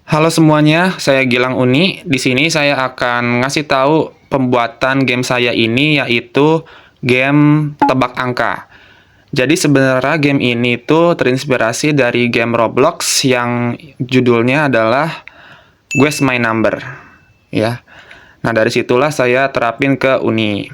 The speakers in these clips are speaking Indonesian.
Halo semuanya, saya Gilang Uni. Di sini saya akan ngasih tahu pembuatan game saya ini yaitu game tebak angka. Jadi sebenarnya game ini tuh terinspirasi dari game Roblox yang judulnya adalah Guess My Number, ya. Nah, dari situlah saya terapin ke Uni.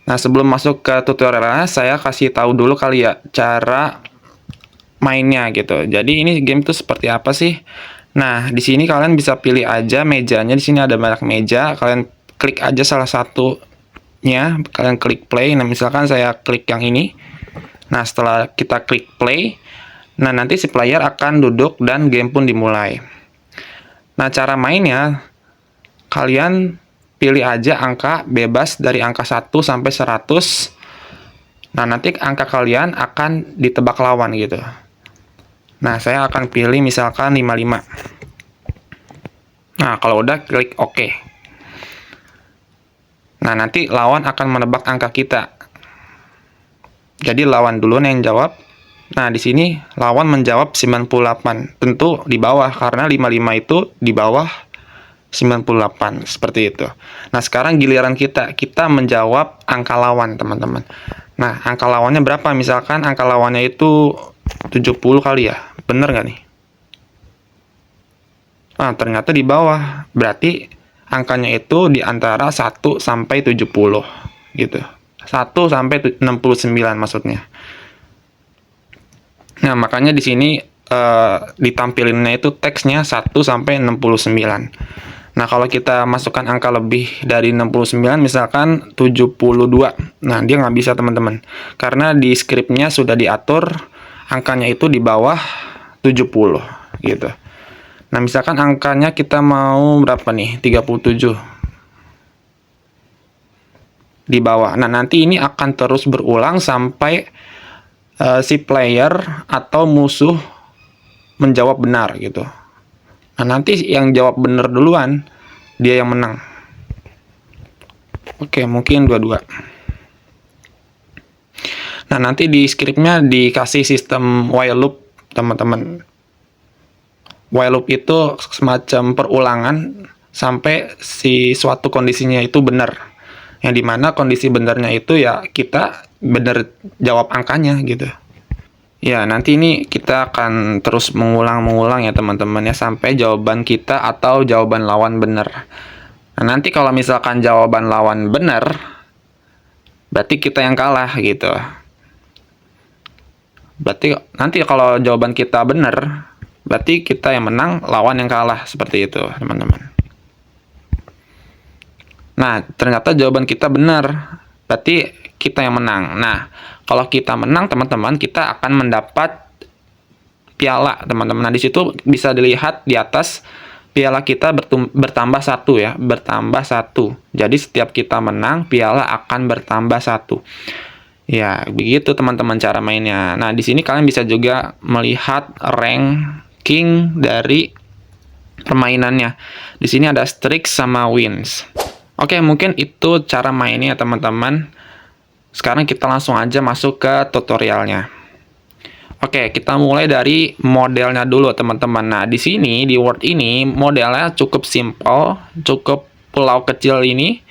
Nah, sebelum masuk ke tutorialnya, saya kasih tahu dulu kali ya cara mainnya gitu. Jadi ini game tuh seperti apa sih? Nah, di sini kalian bisa pilih aja mejanya. Di sini ada banyak meja. Kalian klik aja salah satunya. Kalian klik play. Nah, misalkan saya klik yang ini. Nah, setelah kita klik play, nah nanti si player akan duduk dan game pun dimulai. Nah, cara mainnya, kalian pilih aja angka bebas dari angka 1 sampai 100. Nah, nanti angka kalian akan ditebak lawan gitu. Nah, saya akan pilih misalkan 55. Nah, kalau udah klik OK. Nah, nanti lawan akan menebak angka kita. Jadi lawan dulu yang jawab. Nah, di sini lawan menjawab 98. Tentu di bawah karena 55 itu di bawah 98 seperti itu. Nah, sekarang giliran kita menjawab angka lawan, teman-teman. Nah, angka lawannya berapa? Misalkan angka lawannya itu 70 kali ya. Bener nggak nih? Nah, ternyata di bawah. Berarti angkanya itu di antara 1 sampai 70 gitu. 1 sampai 69 maksudnya. Nah, makanya di sini ditampilinnya itu teksnya 1 sampai 69. Nah, kalau kita masukkan angka lebih dari 69, misalkan 72. Nah, dia nggak bisa, teman-teman. Karena di scriptnya sudah diatur angkanya itu di bawah 70 gitu. Nah, misalkan angkanya kita mau berapa nih? 37. Di bawah. Nah, nanti ini akan terus berulang sampai si player atau musuh menjawab benar gitu. Nah, nanti yang jawab benar duluan, dia yang menang. Oke, mungkin dua-dua. Nah, nanti di scriptnya dikasih sistem while loop, teman-teman. While loop itu semacam perulangan sampai si suatu kondisinya itu benar. Yang dimana kondisi benarnya itu ya kita benar jawab angkanya gitu. Ya, nanti ini kita akan terus mengulang-mengulang ya teman-teman ya sampai jawaban kita atau jawaban lawan benar. Nah, nanti kalau misalkan jawaban lawan benar, berarti kita yang kalah gitu. Berarti nanti kalau jawaban kita benar, berarti kita yang menang, lawan yang kalah, seperti itu teman-teman. Nah, ternyata jawaban kita benar, berarti kita yang menang. Nah, kalau kita menang, teman-teman, kita akan mendapat piala, teman-teman. Nah, di situ bisa dilihat di atas piala kita bertambah 1 ya, bertambah 1. Jadi setiap kita menang, piala akan bertambah 1. Ya, begitu teman-teman cara mainnya. Nah, di sini kalian bisa juga melihat ranking dari permainannya. Di sini ada streaks sama wins. Oke, mungkin itu cara mainnya teman-teman. Sekarang kita langsung aja masuk ke tutorialnya. Oke, kita mulai dari modelnya dulu teman-teman. Nah, di sini di Word ini modelnya cukup simple, cukup pulau kecil ini.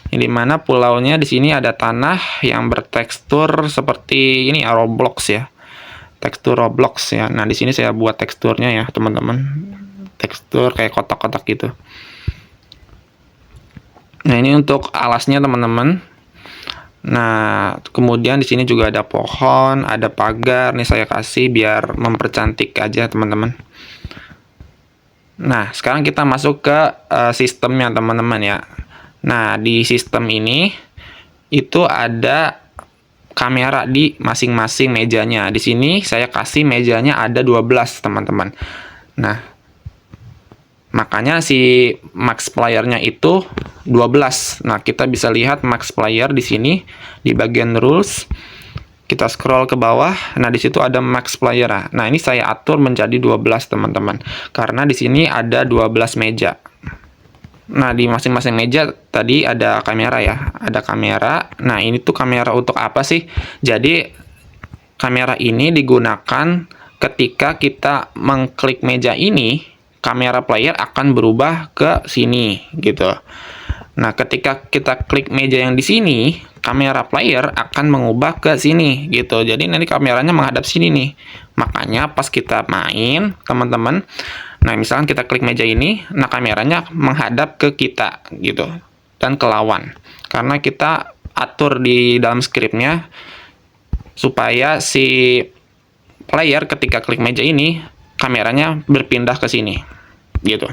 Di mana pulaunya di sini ada tanah yang bertekstur seperti ini Roblox ya. Tekstur Roblox ya. Nah, di sini saya buat teksturnya ya, teman-teman. Tekstur kayak kotak-kotak gitu. Nah, ini untuk alasnya teman-teman. Nah, kemudian di sini juga ada pohon, ada pagar. Nih saya kasih biar mempercantik aja teman-teman. Nah, sekarang kita masuk ke sistemnya teman-teman ya. Nah, di sistem ini itu ada kamera di masing-masing mejanya. Di sini saya kasih mejanya ada 12 teman-teman. Nah, makanya si max player-nya itu 12. Nah, kita bisa lihat max player di sini di bagian rules. Kita scroll ke bawah. Nah, di situ ada max player. Nah, ini saya atur menjadi 12, teman-teman. Karena di sini ada 12 meja. Nah, di masing-masing meja tadi ada kamera ya. Ada kamera. Nah, ini tuh kamera untuk apa sih? Jadi, kamera ini digunakan ketika kita mengklik meja ini, kamera player akan berubah ke sini gitu. Nah, ketika kita klik meja yang di sini, kamera player akan mengubah ke sini gitu. Jadi nanti kameranya menghadap sini nih. Makanya pas kita main, teman-teman, nah misalkan kita klik meja ini, nah kameranya menghadap ke kita gitu dan ke lawan. Karena kita atur di dalam scriptnya supaya si player ketika klik meja ini, kameranya berpindah ke sini gitu.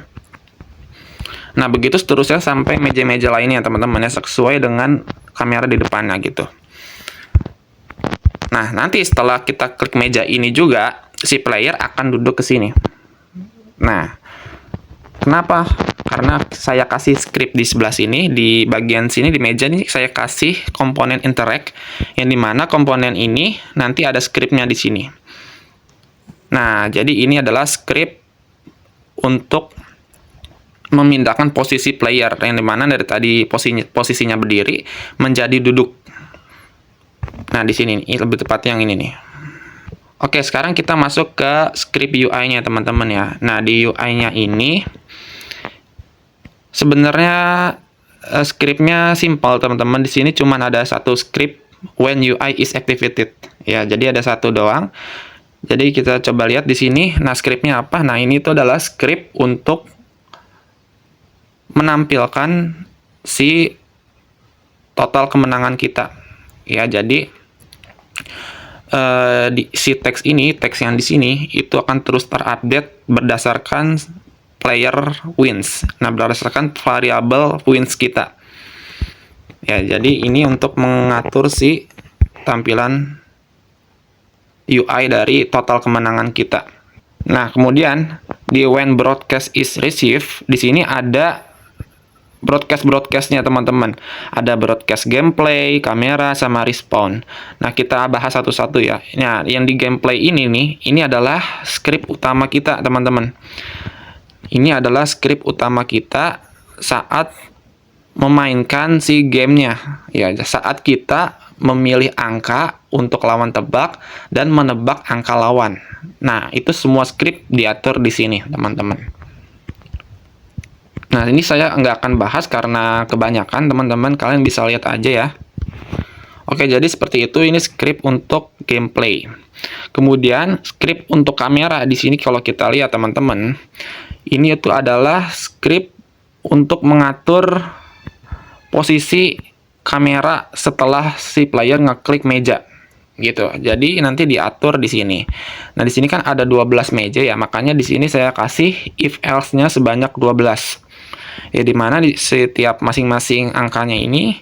Nah, begitu seterusnya sampai meja-meja lainnya, teman-teman, ya, sesuai dengan kamera di depannya gitu. Nah, nanti setelah kita klik meja ini juga, si player akan duduk ke sini. Nah, kenapa? Karena saya kasih script di sebelah sini, di bagian sini, di meja ini, saya kasih komponen interact, yang dimana komponen ini nanti ada scriptnya di sini. Nah, jadi ini adalah script untuk memindahkan posisi player yang dimana dari tadi posisinya berdiri menjadi duduk. Nah, di sini lebih tepat yang ini nih. Oke, sekarang kita masuk ke script UI-nya, teman-teman ya. Nah, di UI-nya ini sebenarnya scriptnya simpel, teman-teman. Di sini cuma ada satu script when UI is activated. Ya, jadi ada satu doang. Jadi kita coba lihat di sini. Nah, scriptnya apa? Nah, ini itu adalah script untuk menampilkan si total kemenangan kita. Ya, jadi si teks ini, teks yang di sini itu akan terus terupdate berdasarkan player wins. Nah, berdasarkan variabel wins kita. Ya, jadi ini untuk mengatur si tampilan UI dari total kemenangan kita. Nah, kemudian di when broadcast is received, di sini ada broadcast-broadcastnya, teman-teman. Ada broadcast gameplay, kamera, sama respawn. Nah, kita bahas satu-satu ya. Nah, yang di gameplay ini nih, ini adalah script utama kita, teman-teman. Ini adalah script utama kita saat memainkan si gamenya. Ya, saat kita memilih angka untuk lawan tebak dan menebak angka lawan. Nah, itu semua script diatur di sini, teman-teman. Nah, ini saya nggak akan bahas karena kebanyakan, teman-teman. Kalian bisa lihat aja ya. Oke, jadi seperti itu. Ini script untuk gameplay. Kemudian, script untuk kamera. Di sini kalau kita lihat, teman-teman, ini itu adalah script untuk mengatur posisi kamera setelah si player ngeklik meja. Gitu. Jadi, nanti diatur di sini. Nah, di sini kan ada 12 meja ya. Makanya di sini saya kasih if else-nya sebanyak 12. Ya, dimana di setiap masing-masing angkanya ini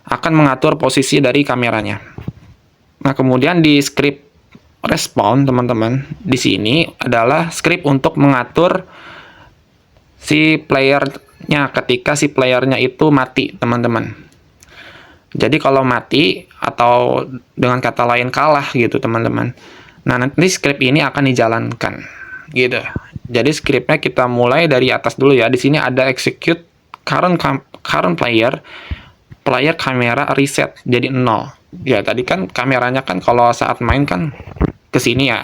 akan mengatur posisi dari kameranya. Nah, kemudian di script respawn, teman-teman, di sini adalah script untuk mengatur si playernya ketika si playernya itu mati, teman-teman. Jadi kalau mati atau dengan kata lain kalah gitu, teman-teman. Nah, nanti script ini akan dijalankan gitu. Jadi scriptnya kita mulai dari atas dulu ya. Di sini ada execute current player kamera reset jadi 0. Ya, tadi kan kameranya kan kalau saat main kan ke sini ya.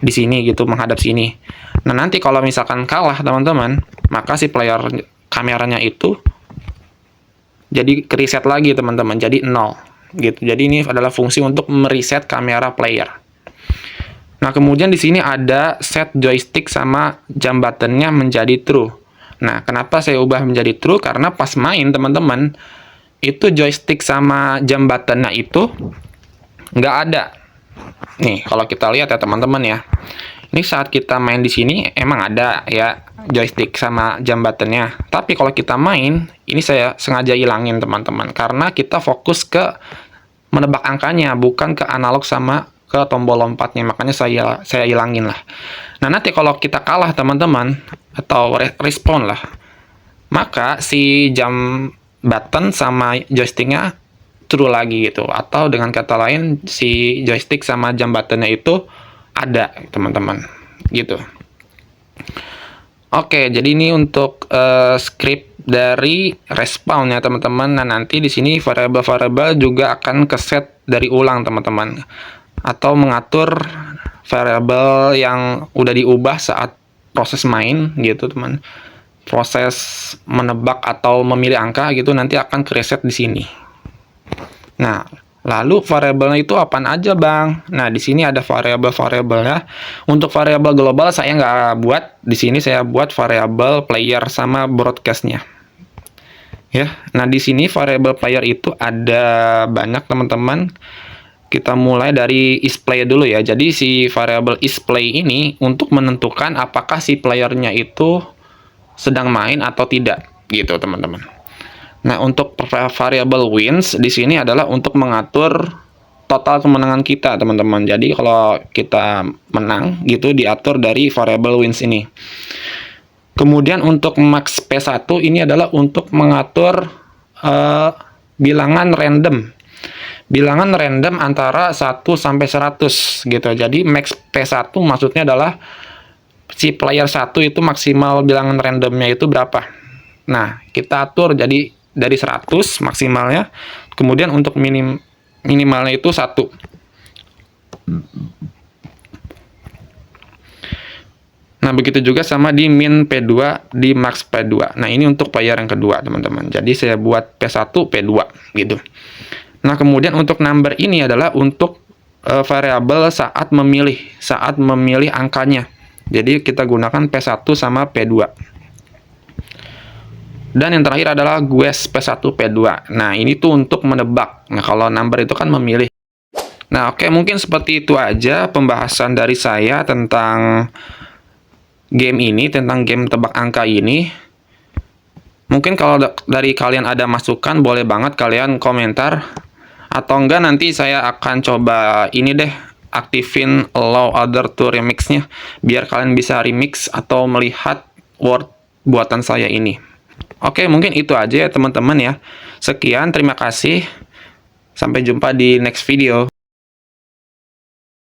Di sini gitu menghadap sini. Nah, nanti kalau misalkan kalah, teman-teman, maka si player kameranya itu jadi reset lagi, teman-teman, jadi 0 gitu. Jadi ini adalah fungsi untuk mereset kamera player. Nah, kemudian di sini ada set joystick sama jam buttonnya menjadi true. Nah, kenapa saya ubah menjadi true? Karena pas main, teman-teman, itu joystick sama jam buttonnya itu nggak ada. Nih, kalau kita lihat ya, teman-teman ya. Ini saat kita main di sini emang ada ya joystick sama jam buttonnya. Tapi kalau kita main, ini saya sengaja hilangin, teman-teman. Karena kita fokus ke menebak angkanya, bukan ke analog sama ke tombol lompatnya, makanya saya hilangin lah. Nah, nanti kalau kita kalah, teman-teman, atau respawn lah, maka si jam button sama joysticknya true lagi gitu, atau dengan kata lain si joystick sama jam buttonnya itu ada, teman-teman, gitu. Oke, jadi ini untuk script dari respawn ya, teman-teman. Nah, nanti di sini variabel-variabel juga akan keset dari ulang, teman-teman, atau mengatur variabel yang udah diubah saat proses main gitu teman, proses menebak atau memilih angka gitu nanti akan kereset di sini. Nah, lalu variabelnya itu apaan aja bang? Nah, di sini ada variabel-variabelnya. Untuk variabel global saya nggak buat. Di sini saya buat variabel player sama broadcastnya. Ya, nah di sini variabel player itu ada banyak teman-teman. Kita mulai dari isPlay dulu ya. Jadi si variabel isPlay ini untuk menentukan apakah si playernya itu sedang main atau tidak, gitu teman-teman. Nah, untuk variabel wins di sini adalah untuk mengatur total kemenangan kita, teman-teman. Jadi kalau kita menang gitu diatur dari variabel wins ini. Kemudian untuk max P1 ini adalah untuk mengatur bilangan random. Bilangan random antara 1 sampai 100 gitu. Jadi max P1 maksudnya adalah si player 1 itu maksimal bilangan randomnya itu berapa. Nah, kita atur jadi dari 100 maksimalnya, kemudian untuk minimalnya itu 1. Nah, begitu juga sama di min P2, di max P2. Nah, ini untuk player yang kedua, teman-teman. Jadi, saya buat P1, P2, gitu. Nah, kemudian untuk number ini adalah untuk variabel saat memilih angkanya. Jadi, kita gunakan P1 sama P2. Dan yang terakhir adalah guess P1, P2. Nah, ini tuh untuk menebak. Nah, kalau number itu kan memilih. Nah, oke, mungkin seperti itu aja pembahasan dari saya tentang game ini, tentang game tebak angka ini. Mungkin kalau dari kalian ada masukan, boleh banget kalian komentar. Atau enggak nanti saya akan coba ini deh, aktifin allow other to remix-nya. Biar kalian bisa remix atau melihat word buatan saya ini. Oke, mungkin itu aja ya teman-teman ya. Sekian, terima kasih. Sampai jumpa di next video.